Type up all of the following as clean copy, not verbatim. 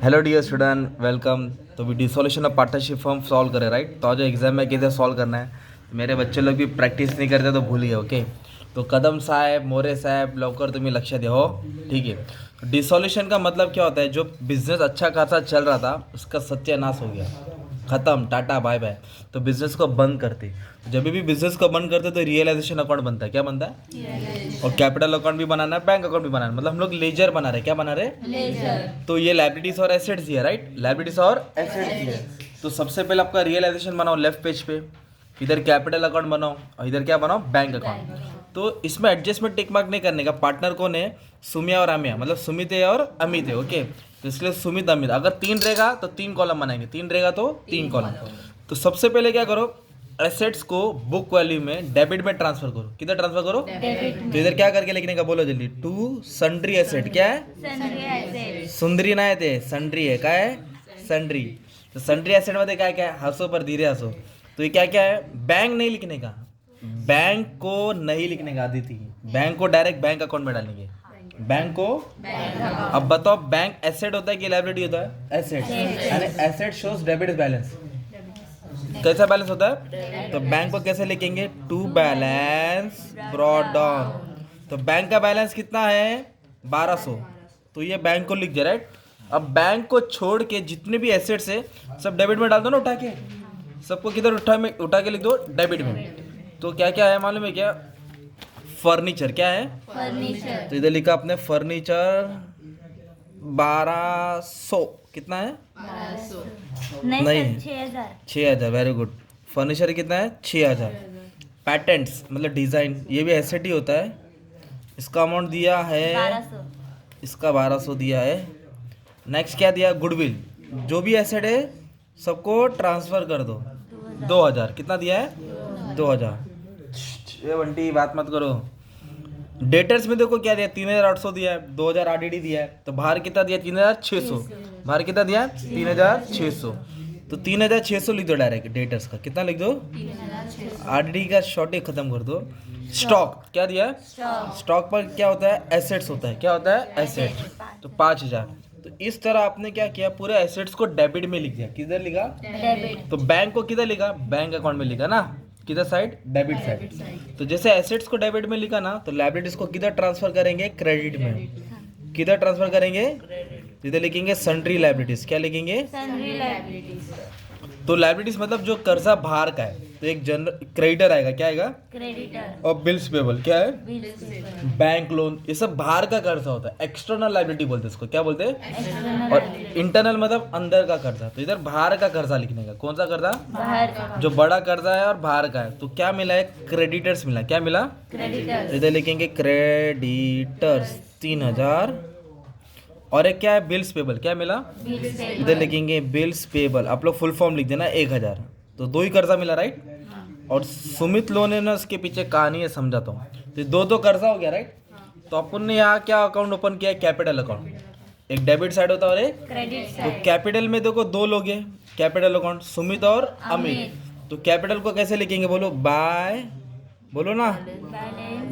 Hello dear student, welcome. तो भी dissolution of partnership form solve करें, राइट। तो आज एग्जाम में कैसे सॉल्व करना है, मेरे बच्चे लोग भी प्रैक्टिस नहीं करते तो भूल गए, ओके। तो कदम साहब, मोरे साहब, लवकर तुम्हें लक्ष्य दे हो, ठीक है। डिसोल्यूशन का मतलब क्या होता है, जो बिजनेस अच्छा खासा चल रहा था उसका सत्यानाश हो गया, ख़त्म, टाटा बाय बाय। तो बिजनेस को बंद करते, जब भी बिजनेस को बंद करते तो रियलाइजेशन अकाउंट बनता है। क्या बनता है? और कैपिटल अकाउंट भी बनाना है, बैंक अकाउंट भी बनाना है, मतलब हम लोग लेजर बना रहे हैं। क्या बना रहे हैं? लेजर। तो ये लाइबिलिटीज और एसेट्स ही है, राइट। लाइबिलिटीज और एसेट्स ही है। तो सबसे पहले आपका रियलाइजेशन बनाओ लेफ्ट पेज पे, इधर कैपिटल अकाउंट बनाओ और इधर क्या बनाओ, बैंक अकाउंट। तो इसमें एडजस्टमेंट टिक मार्क नहीं करने का। पार्टनर कौन है? सुमिया और अमिया, मतलब सुमित है और अमित है, ओके। तो इसलिए सुमित अमित, अगर 3 रहेगा तो 3 कॉलम बनाएंगे, 3 रहेगा तो 3 कॉलम। तो सबसे पहले क्या करो, एसेट्स को बुक वैल्यू में डेबिट में ट्रांसफर करो। किधर ट्रांसफर करो? तो इधर क्या करके लिखने का, बोलो जल्दी। To sundry asset. क्या है? सुंदरी नाही ते सन्ड्री है। क्या है? सन्ड्री। तो सन्ड्री एसेट मध्ये क्या क्या है? हंसो पर धीरे हंसो। तो ये क्या क्या है? बैंक नहीं लिखने का, बैंक को नहीं लिखने का आदिति, बैंक को डायरेक्ट बैंक अकाउंट में डालेंगे। बैंक को, अब बताओ, बैंक एसेट होता है कि लायबिलिटी होता है? एसेट। यानी एसेट शोज डेबिट बैलेंस। कैसा बैलेंस होता है? तो बैंक को कैसे लिखेंगे? To balance brought down. तो बैंक का बैलेंस कितना है? 1200। तो ये बैंक को लिख दिया, राइट। अब बैंक को छोड़ के जितने भी एसेट्स है सब डेबिट में डाल दो ना, उठा के। सबको किधर उठा के लिख दो? डेबिट में। तो क्या क्या है मालूम है क्या? फर्नीचर। क्या है? फर्नीचर। तो इधर लिखा अपने फर्नीचर 1200। कितना है? 1200 नहीं, 6000। Very good. फर्नीचर कितना है? 6000। पैटेंट्स मतलब डिज़ाइन, ये भी एसेट ही होता है। इसका अमाउंट दिया है 1200। इसका 1200 दिया है। नेक्स्ट क्या दिया? गुडविल। जो भी एसेट है सबको ट्रांसफ़र कर दो, 2000। कितना दिया है? 2000। ये बंटी बात मत करो। डेटर्स में देखो क्या दिया, 3800 दिया है, 2000 आरडीडी दिया है। तो बाहर कितना दिया? 3600। बाहर कितना दिया? 3600। तो 3600 लिख दो डायरेक्ट डेटर्स का। कितना लिख दो? आरडीडी का शॉर्ट ही खत्म कर दो। स्टॉक क्या दिया? स्टॉक पर क्या होता है? एसेट्स होता है। क्या होता है? एसेट। तो 5000। तो इस तरह आपने क्या किया, पूरे एसेट्स को डेबिट में लिख दिया। किधर लिखा? डेबिट। तो बैंक को किधर लिखा? बैंक अकाउंट में लिखा ना। किधर साइड? Debit side. तो जैसे एसेट्स को डेबिट में लिखा ना, तो लायबिलिटीज को किधर ट्रांसफर करेंगे? क्रेडिट में। किधर ट्रांसफर करेंगे? इधर लिखेंगे सन्ड्री लायबिलिटीज। क्या लिखेंगे? Sundry liabilities. तो लायबिलिटीज मतलब जो कर्जा बाहर का है, तो एक जनरल क्रेडिटर आएगा। क्या आएगा? क्रेडिटर। और बिल्स पेबल। क्या है? Bills payable. बैंक लोन, ये सब बाहर का कर्जा होता है, एक्सटर्नल लायबिलिटी बोलते हैं इसको। क्या बोलते हैं? और इंटरनल मतलब अंदर का कर्जा। तो इधर बाहर का कर्जा लिखने का। कौन सा कर्जा? बाहर का। जो बड़ा कर्जा है और बाहर का है। तो क्या मिला है? क्रेडिटर्स मिला। क्या मिला? क्रेडिटर्स। इधर लिखेंगे क्रेडिटर्स 3000। और एक क्या है? Bills payable. क्या मिला? इधर लिखेंगे बिल्स पेबल। आप लोग फुल फॉर्म लिख देना 1000। तो 2 ही कर्जा मिला, राइट। और सुमित लोन है ना, उसके पीछे कहानी है, समझाता हूँ। तो 2 कर्जा हो गया, राइट। तो अपन ने यहाँ क्या अकाउंट ओपन किया है? Capital account. एक डेबिट साइड होता है और एक क्रेडिट साइड। तो कैपिटल में देखो 2 लोग हैं कैपिटल अकाउंट, सुमित और अमित। तो कैपिटल को कैसे लिखेंगे? बोलो बाय, बोलो ना,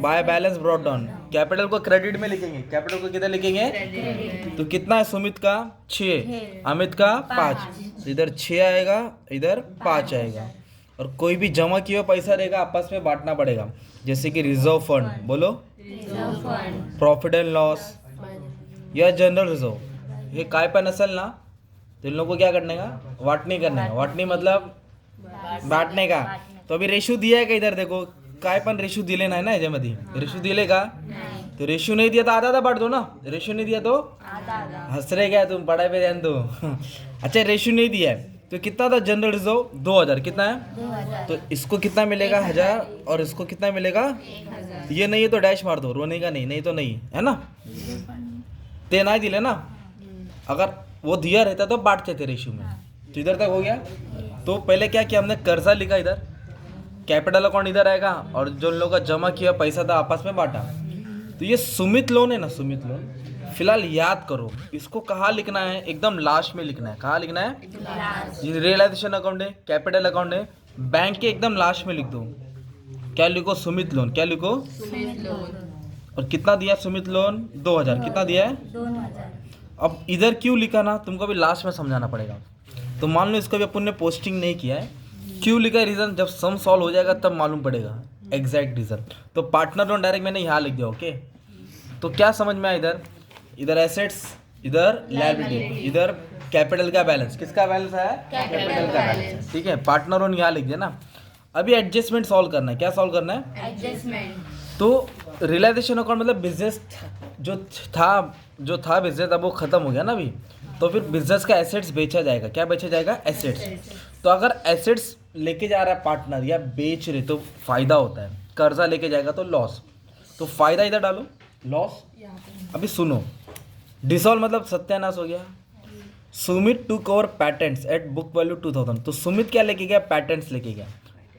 by balance brought down. Capital को क्रेडिट में लिखेंगे। कैपिटल को किधर लिखेंगे? तो कितना है सुमित का? 6, अमित का 5। इधर 6 आएगा, इधर 5 आएगा। और कोई भी जमा किया हुआ पैसा रहेगा आपस में बांटना पड़ेगा। जैसे कि रिजर्व फंड, बोलो, प्रॉफिट एंड लॉस या जनरल रिजर्व। ये काय पण असेल ना, तो इन लोगों को क्या करने का? वाटनी करने का। वाटनी मतलब बांटने का। तो अभी रेशो दिया है का? इधर देखो, काय पण रेशो दिले नाही ना याच्यामध्ये। रेशो दिले का? तो रेशो नहीं दिया तो आधा आधा बांट दो ना। रेशो नहीं दिया तो हंस रहे क्या तुम? पढ़ाई पे ध्यान दो। अच्छा, रेशो नहीं दिया है तो कितना था जनरल रिजर्व? 2000। कितना है? 2000। तो इसको कितना मिलेगा? 1000। और इसको कितना मिलेगा? 1000। ये नहीं है तो डैश मार दो, रोने का नहीं, नहीं तो नहीं है ना। ते नहीं दिले ना, अगर वो दिया रहता तो बांटते थे रेशो में। तो इधर तक हो गया। तो पहले क्या किया हमने? कर्जा लिखा इधर, कैपिटल अकाउंट इधर आएगा, और जो लोगों का जमा किया पैसा था आपस में बांटा। तो ये सुमित लोन है ना, सुमित लोन, फिलहाल याद करो इसको कहाँ लिखना है? एकदम लास्ट में लिखना है। कहाँ लिखना है? ये रियलाइजेशन अकाउंट है, कैपिटल अकाउंट है, बैंक के एकदम लास्ट में लिख दो। क्या लिखो? सुमित लोन। क्या लिखो? सुमित लोन। और कितना दिया सुमित लोन? 2000। कितना दिया है? 2000। अब इधर क्यों लिखा ना, तुमको भी लास्ट में समझाना पड़ेगा। तो मान लो इसको भी अपन ने पोस्टिंग नहीं किया है, क्यों लिखा है रीज़न, जब सम सॉल्व हो जाएगा तब मालूम पड़ेगा एग्जैक्ट रीज़न। तो पार्टनर लोन डायरेक्ट मैंने यहाँ लिख दिया। ओके, तो क्या समझ में आया, इधर इधर एसेट्स, इधर लायबिलिटी, इधर कैपिटल का बैलेंस, किसका बैलेंस है, कैपिटल का बैलेंस। ठीक है, पार्टनर लोन यहाँ लिख दिया ना। अभी एडजस्टमेंट सॉल्व करना है, क्या सॉल्व करना है, एडजस्टमेंट। तो रियलाइजेशन अकाउंट मतलब बिजनेस जो था बिजनेस, अब वो खत्म हो गया ना अभी, तो फिर बिजनेस का एसेट्स बेचा जाएगा। क्या बेचा जाएगा, एसेट्स। तो अगर एसेट्स लेके जा रहा है पार्टनर या बेच रहे तो फायदा होता है, कर्जा लेके जाएगा तो लॉस। तो फायदा इधर डालो, लॉस। अभी सुनो, डिसॉल्व मतलब सत्यानाश हो गया। Sumit to cover patents at book value 2000। तो सुमित क्या लेके गया, पैटेंट्स लेके गया।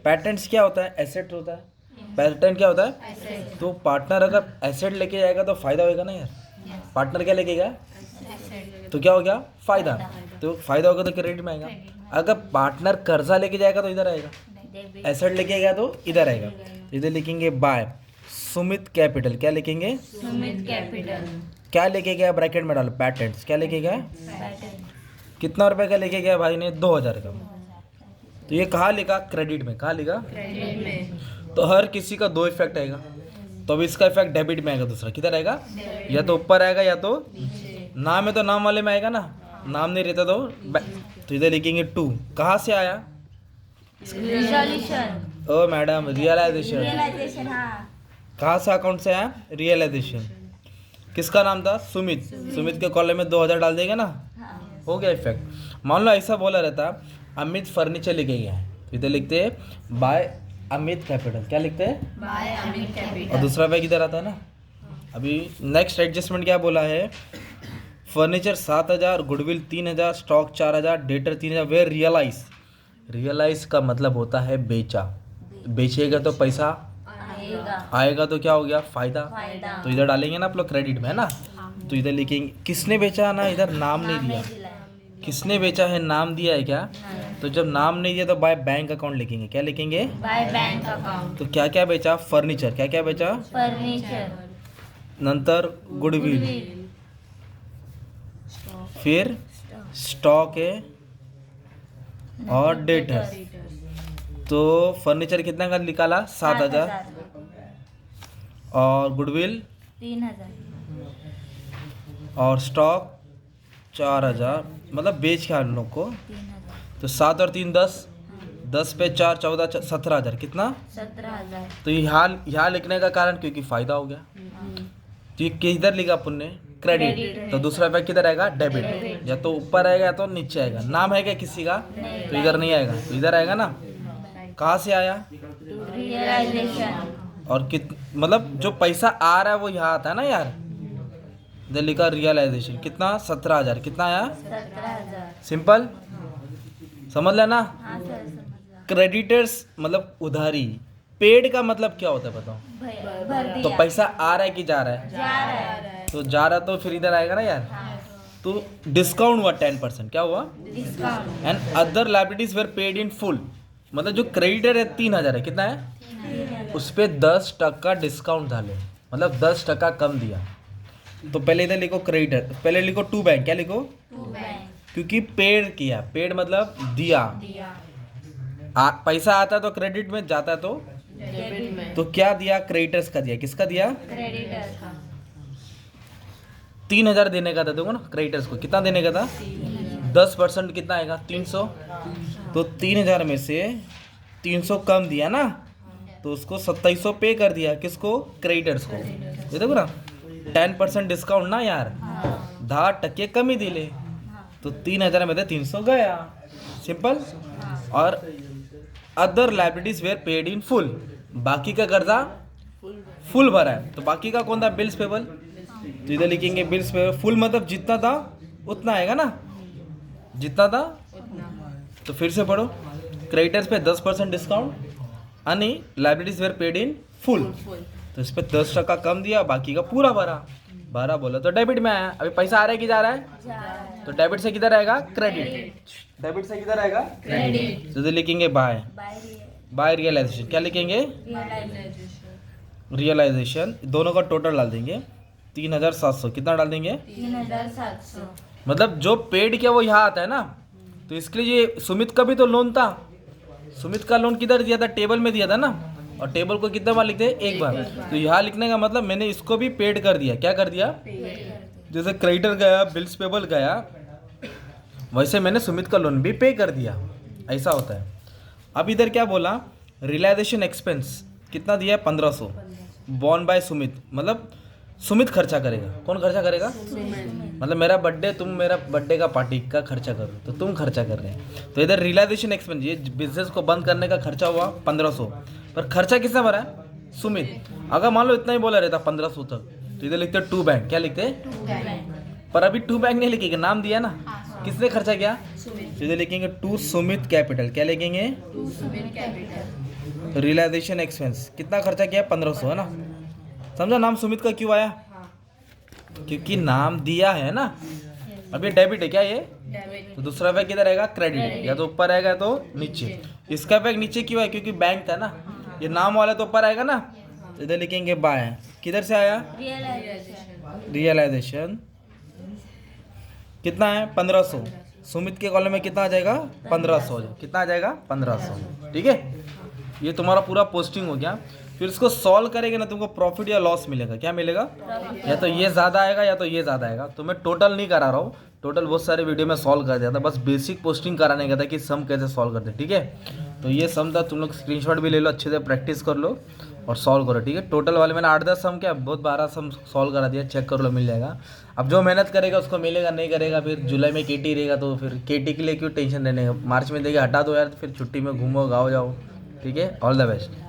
पैटेंट्स क्या होता है, एसेट होता है। पैटेंट क्या होता है, तो पार्टनर अगर एसेट लेके जाएगा तो फायदा होगा ना यार। पार्टनर क्या लेके गया, तो क्या हो गया, फायदा। तो फायदा होगा तो क्रेडिट में आएगा। अगर पार्टनर कर्जा लेके जाएगा तो इधर आएगा, एसेट लेके गया तो इधर आएगा। इधर लिखेंगे बाय सुमित कैपिटल, क्या लिखेंगे, सुमित कैपिटल। क्या लेके गया, ब्रैकेट में डालो, पैटेंट्स। क्या लेके गया, कितना रुपए का लेके गया भाई ने, 2000 का। तो ये कहाँ लिखा, क्रेडिट में। कहाँ लिखा, क्रेडिट में। तो हर किसी का दो इफेक्ट आएगा। तो अब इसका इफेक्ट डेबिट में आएगा, दूसरा किधर आएगा, या तो ऊपर आएगा या तो नाम है तो नाम वाले में आएगा ना, नाम नहीं रहता तो इधर लिखेंगे 2। कहाँ से आया, रिजोल्यूशन। ओ मैडम, रियलाइजेशन। रियलाइजेशन, हाँ। कहाँ से अकाउंट से आया, रियलाइजेशन। किसका नाम था, सुमित। सुमित के कॉलम में 2000 डाल देगा ना, हो गया इफेक्ट। मान लो ऐसा बोला रहता अमित फर्नीचर लेके गया है, तो इधर लिखते हैं बाय अमित कैपिटल। क्या लिखते हैं, बाय अमित कैपिटल। और दूसरा बैग इधर आता है ना। अभी नेक्स्ट एडजस्टमेंट क्या बोला है, फर्नीचर 7000, गुडविल 3000, स्टॉक 4000, डेटर 3000, वे रियलाइज का मतलब होता है बेचा। बेचेगा तो पैसा आएगा, तो क्या हो गया, फायदा। तो इधर डालेंगे ना आप लोग क्रेडिट में, है ना। तो इधर लिखेंगे किसने बेचा ना, इधर नाम नहीं दिया, किसने बेचा है, नाम दिया है क्या। तो जब नाम नहीं दिया तो बाय बैंक अकाउंट लिखेंगे। क्या लिखेंगे, बाय बैंक अकाउंट। तो क्या क्या बेचा, फर्नीचर। क्या क्या बेचा, फर्नीचर। नंतर गुडविल, फिर स्टॉक है और डेटर। तो फर्नीचर कितना का निकाला, 7000, और गुडविल 3000, और स्टॉक 4000, मतलब बेच के हम लोग को। 3000, तो 7 और 3 10, 10 पे 4 14 17,000, कितना, 17000। तो यहाँ लिखने का कारण क्योंकि फायदा हो गया। तो ये किधर लिखा अपन ने, क्रेडिट। तो दूसरा पैक किधर आएगा, डेबिट। या तो ऊपर आएगा या तो नीचे आएगा। नाम है क्या किसी का, तो इधर नहीं आएगा, तो इधर आएगा ना। कहाँ से आया, रियलाइजेशन। और मतलब जो पैसा आ रहा है वो यहाँ आता है ना यार। इधर लिखा रियलाइजेशन, कितना, 17,000, कितना आया, 17000। सिंपल, समझ लेना। हाँ सर, समझ गया। क्रेडिटर्स मतलब उधारी, पेड का मतलब क्या होता है बताओ, भर तो दिया। पैसा आ रहा है कि जा रहा है, जा रहा है। तो जा रहा तो फिर इधर आएगा ना यार। तो डिस्काउंट हुआ 10%, क्या हुआ, discount. And other liabilities were paid in full. मतलब जो क्रेडिटर है 3000 है, कितना है, उस पर 10% डिस्काउंट डाले, मतलब 10% कम दिया। तो पहले इधर लिखो क्रेडिटर, पहले लिखो टू बैंक। क्या लिखो, टू बैंक। क्योंकि पेड किया, पेड मतलब दिया। पैसा आता तो क्रेडिट में, जाता तो डेबिट में। तो क्या दिया, क्रेडिटर्स का दिया। किसका दिया, क्रेडिटर का 3000 देने का था देखो ना क्रेडिटर्स को, कितना देने का था, 10% कितना आएगा, 300। तो 3000 में से 300 कम दिया ना, तो उसको 2700 पे कर दिया, किसको, क्रेडिटर्स को। ये देखो ना 10% डिस्काउंट ना यार, 10% कमी दिले, तो 3000 में से 300 गया, सिंपल। और other liabilities were paid in full, बाकी का कर्जा फुल भरा है, तो बाकी का कौन था, बिल्स पेबल। तो इधर लिखेंगे बिल्स पेबल, फुल मतलब जितना था उतना आएगा ना, जितना था। तो फिर से पढ़ो, क्रेडिटर्स पे 10% डिस्काउंट, यानी liabilities were paid in full, तो इस पे 10% कम दिया, बाकी का पूरा भरा बोला तो डेबिट में आया। अभी पैसा आ रहा है कि जा रहा है, तो डेबिट से किधर आएगा, क्रेडिट। डेबिट से किधर आएगा, क्रेडिट। तो इधर लिखेंगे बाय रियलाइजेशन। क्या लिखेंगे, रियलाइजेशन। दोनों का टोटल डाल देंगे 3700, कितना डाल देंगे, 3700। मतलब जो पेड किया वो यहाँ आता है ना, तो इसके लिए ये सुमित का भी तो लोन था। सुमित का लोन किधर दिया था? टेबल में दिया था ना, और टेबल को कितने बार लिखते हैं? एक बार। तो यहाँ लिखने का मतलब मैंने इसको भी पेड कर दिया। क्या कर दिया? जैसे क्रेडिटर गया, बिल्स पेबल गया, वैसे मैंने सुमित का लोन भी पे कर दिया। ऐसा होता है। अब इधर क्या बोला? रियलाइजेशन एक्सपेंस कितना दिया है? 1500। बॉर्न बाय सुमित, मतलब सुमित खर्चा करेगा। कौन खर्चा करेगा? मतलब मेरा बर्थडे, तुम मेरा बर्थडे का पार्टी का खर्चा करो, तो तुम खर्चा कर रहे हैं। तो इधर रियलाइजेशन एक्सपेंस, ये बिजनेस को बंद करने का खर्चा हुआ 1500, पर खर्चा किसने भरा है? सुमित। अगर मान लो इतना ही बोला रहता 1500 तक, तो इधर लिखते टू बैंक। क्या लिखते? पर अभी टू बैंक नहीं लिखेंगे, नाम दिया ना, किसने खर्चा किया? तो इधर लिखेंगे टू सुमित कैपिटल। क्या लिखेंगे? रियलाइजेशन एक्सपेंस कितना खर्चा किया? 1500, है ना। समझा नाम सुमित का क्यों आया? क्योंकि नाम दिया है ना। अब ये डेबिट है, क्या ये? तो दूसरा बैग किधर रहेगा? क्रेडिट। या तो ऊपर आएगा तो नीचे। इसका बैग नीचे क्यों है? क्योंकि बैंक था ना। ये नाम वाला तो ऊपर आएगा ना, तो इधर लिखेंगे बाय। किधर से आया? रियलाइजेशन कितना है? 1500। सुमित के कॉलम में कितना आ जाएगा? 1500। कितना आ जाएगा? 1500। ठीक है, ये तुम्हारा पूरा पोस्टिंग हो गया। फिर इसको सॉल्व करेंगे ना, तुमको प्रॉफिट या लॉस मिलेगा। क्या मिलेगा? या तो ये ज़्यादा आएगा या तो ये ज़्यादा आएगा। तो मैं टोटल नहीं करा रहा हूँ, टोटल बहुत सारे वीडियो में सॉल्व कर दिया था, बस बेसिक पोस्टिंग कराने का था कि सम कैसे सॉल्व करते। ठीक है, तो ये सम था, तुम लोग स्क्रीनशॉट भी ले लो, अच्छे से प्रैक्टिस कर लो और सॉल्व करो। ठीक है, टोटल वाले मैंने 8-10 सम क्या बहुत 12 सम सॉल्व करा दिया, चेक कर लो, मिल जाएगा। अब जो मेहनत करेगा उसको मिलेगा, नहीं करेगा फिर जुलाई में केटी रहेगा, तो फिर केटी के लिए क्यों टेंशन लेने का? मार्च में देगा हटा दो यार, फिर छुट्टी में घूमो, गाँव जाओ। ठीक है, ऑल द बेस्ट।